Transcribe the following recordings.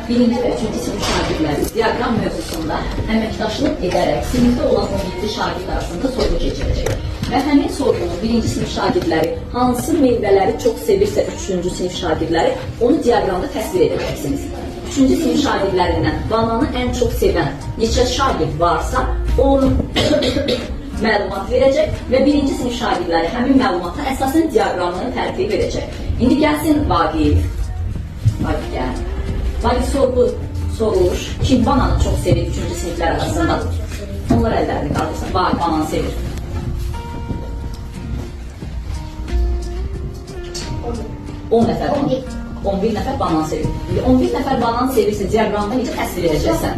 Birinci ve üçüncü sınıf şagirdləri diagram mövzusunda əməkdaşlıq edərək sinifdə olan 17 şagird arasında sorğu keçirəcək. Və həmin sorğunun birinci sınıf şagirdləri hansı meyvələri çox sevirsə üçüncü sınıf şagirdləri onu diaqramda təsvir edəcəksiniz. Üçüncü sınıf şagirdlərindən bananı ən çox sevən neçə şagird varsa onu məlumat verəcək və birinci sınıf şagirdləri həmin məlumata əsasən diaqramını tərtib edəcək. İndi gəlsin Vaqif. Vaqif gəl. Vaqif sorulur. Kim bananı çox sevir üçüncü sınıflar arasında? Onlar əllərini qaldırsa. Vaqif bananı sevir. 10 nəfər banan. 11 nəfər banan sevir. 11 nəfər banan sevirsə diaqramda necə təsvir edəcəksən?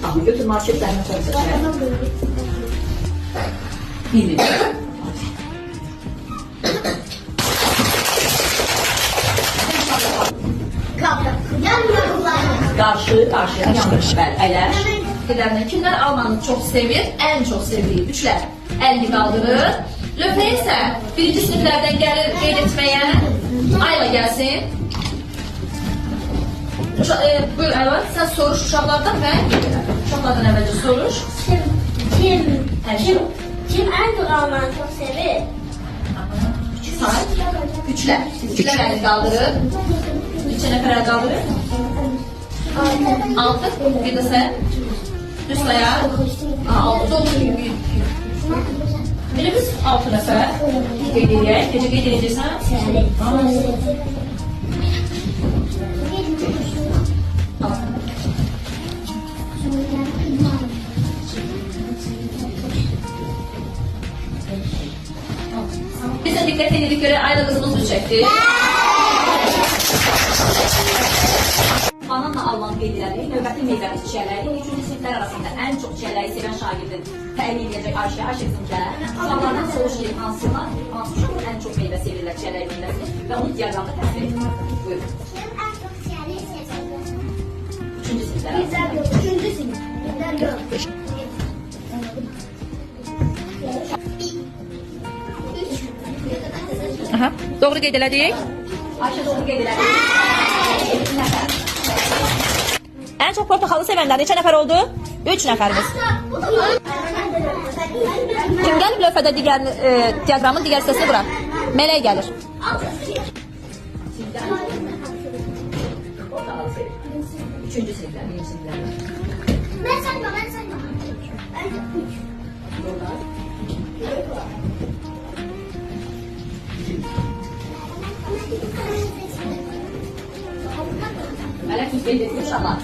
Tamam, götür marketlərini çox seçək. Bilmiyorum. Qarşıya yanlış. Əyləş. Qədərdən kimlər almanı çox sevir? Ən çox sevdiyi üçlər. Əlini qaldırır. Lövhə isə birinci siniflərdən gəlir qeyd etməyə. Ayla gəlsin. Buyur Ayla, sən soruş uşaqlardan və uşaqlardan əvvəlcə soruş. Kim en çok almanı çok sevir? Say. Üçlər. Üçlər əlini qaldırır. Neçə nəfər əl qaldırır? 6. Bir də sən. Düz sayar. 6. Doğru. Birimiz 6 nəfər. Qeyd edək. Necə qeyd edəcəksən? Bize dikkat edildik göre Ayla kızımız düz çekti. Bananla Alman qeyd elədik. Növbəti meyvəmiz çiçəkləri. 3-cü siniflər arasında ən çox çiçəkləri sevən şagirdin təyin edəcək Ayşə. Ayşə qızım gəl. Uşaqlardan soruşlayıb hansı uşaqlar ən çox meyvə sevirlər çiçəkləri meyvəsini və onu diaqramda təsvir edin. Buyurun. Kim en çok çiçeği seviyor? 3-cü siniflər arasında. 3. sınıf. Aha, doğru qeyd elədik. Ayşə doğru qeyd elədik. 2 nəfər. Ən çox portakalı sevənlər neçə nəfər oldu? 3 nəfərimiz. Kim gəlib lövhədə diaqramın digər hissəsini bura? Mələk gəlir. Üçüncü siniflər, birinci siniflər. Ben sayma. Ben 3. Mələk qeyd etmiş uşaqlar.